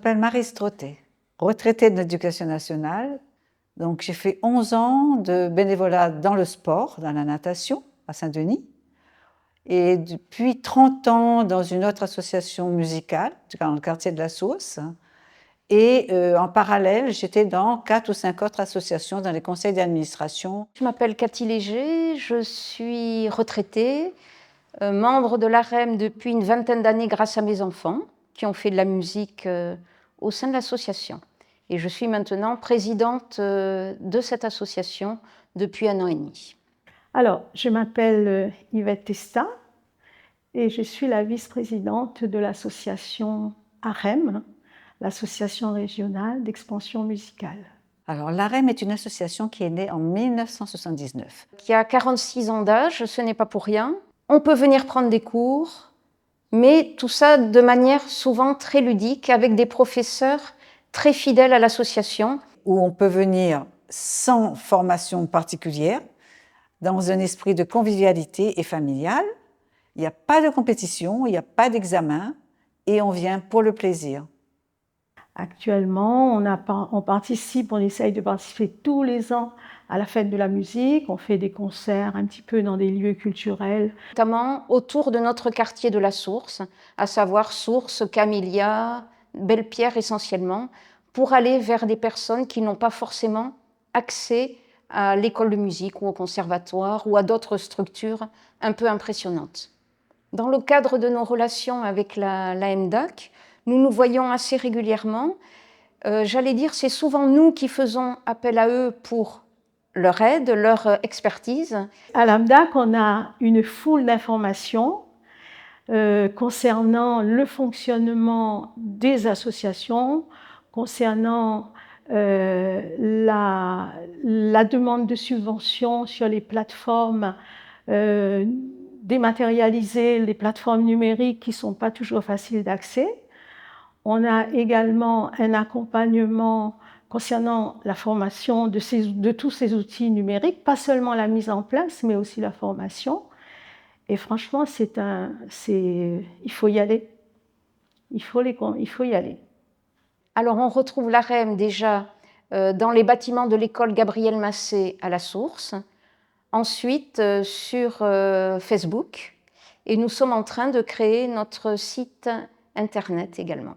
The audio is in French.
m'appelle Marie Strotté, retraitée de l'Éducation nationale. Donc, j'ai fait 11 ans de bénévolat dans le sport, dans la natation, à Saint-Denis. Et depuis 30 ans dans une autre association musicale, dans le quartier de la Source. Et en parallèle, j'étais dans 4 ou 5 autres associations dans les conseils d'administration. Je m'appelle Cathy Léger, je suis retraitée, membre de l'AREM depuis une vingtaine d'années grâce à mes enfants qui ont fait de la musique au sein de l'association. Et je suis maintenant présidente de cette association depuis 1 an et demi. Alors, je m'appelle Yvette Testa et je suis la vice-présidente de l'association AREM, l'association régionale d'expansion musicale. Alors, l'AREM est une association qui est née en 1979. Qui a 46 ans d'âge, ce n'est pas pour rien. On peut venir prendre des cours, mais tout ça de manière souvent très ludique, avec des professeurs très fidèles à l'association. Où on peut venir sans formation particulière, dans un esprit de convivialité et familial. Il n'y a pas de compétition, il n'y a pas d'examen, et on vient pour le plaisir. Actuellement, on essaye de participer tous les ans à la fête de la musique. On fait des concerts un petit peu dans des lieux culturels. Notamment autour de notre quartier de la Source, à savoir Source, Camélia, Belle-Pierre essentiellement, pour aller vers des personnes qui n'ont pas forcément accès à l'école de musique ou au conservatoire ou à d'autres structures un peu impressionnantes. Dans le cadre de nos relations avec la MDAC, nous nous voyons assez régulièrement. J'allais dire, c'est souvent nous qui faisons appel à eux pour leur aide, leur expertise. À la MDAC, on a une foule d'informations concernant le fonctionnement des associations, concernant la demande de subventions sur les plateformes dématérialisées, les plateformes numériques qui ne sont pas toujours faciles d'accès. On a également un accompagnement concernant la formation de tous ces outils numériques, pas seulement la mise en place, mais aussi la formation. Et franchement, il faut y aller. Il faut y aller. Alors, on retrouve l'AREM déjà dans les bâtiments de l'école Gabriel Massé à la Source, ensuite sur Facebook, et nous sommes en train de créer notre site internet également.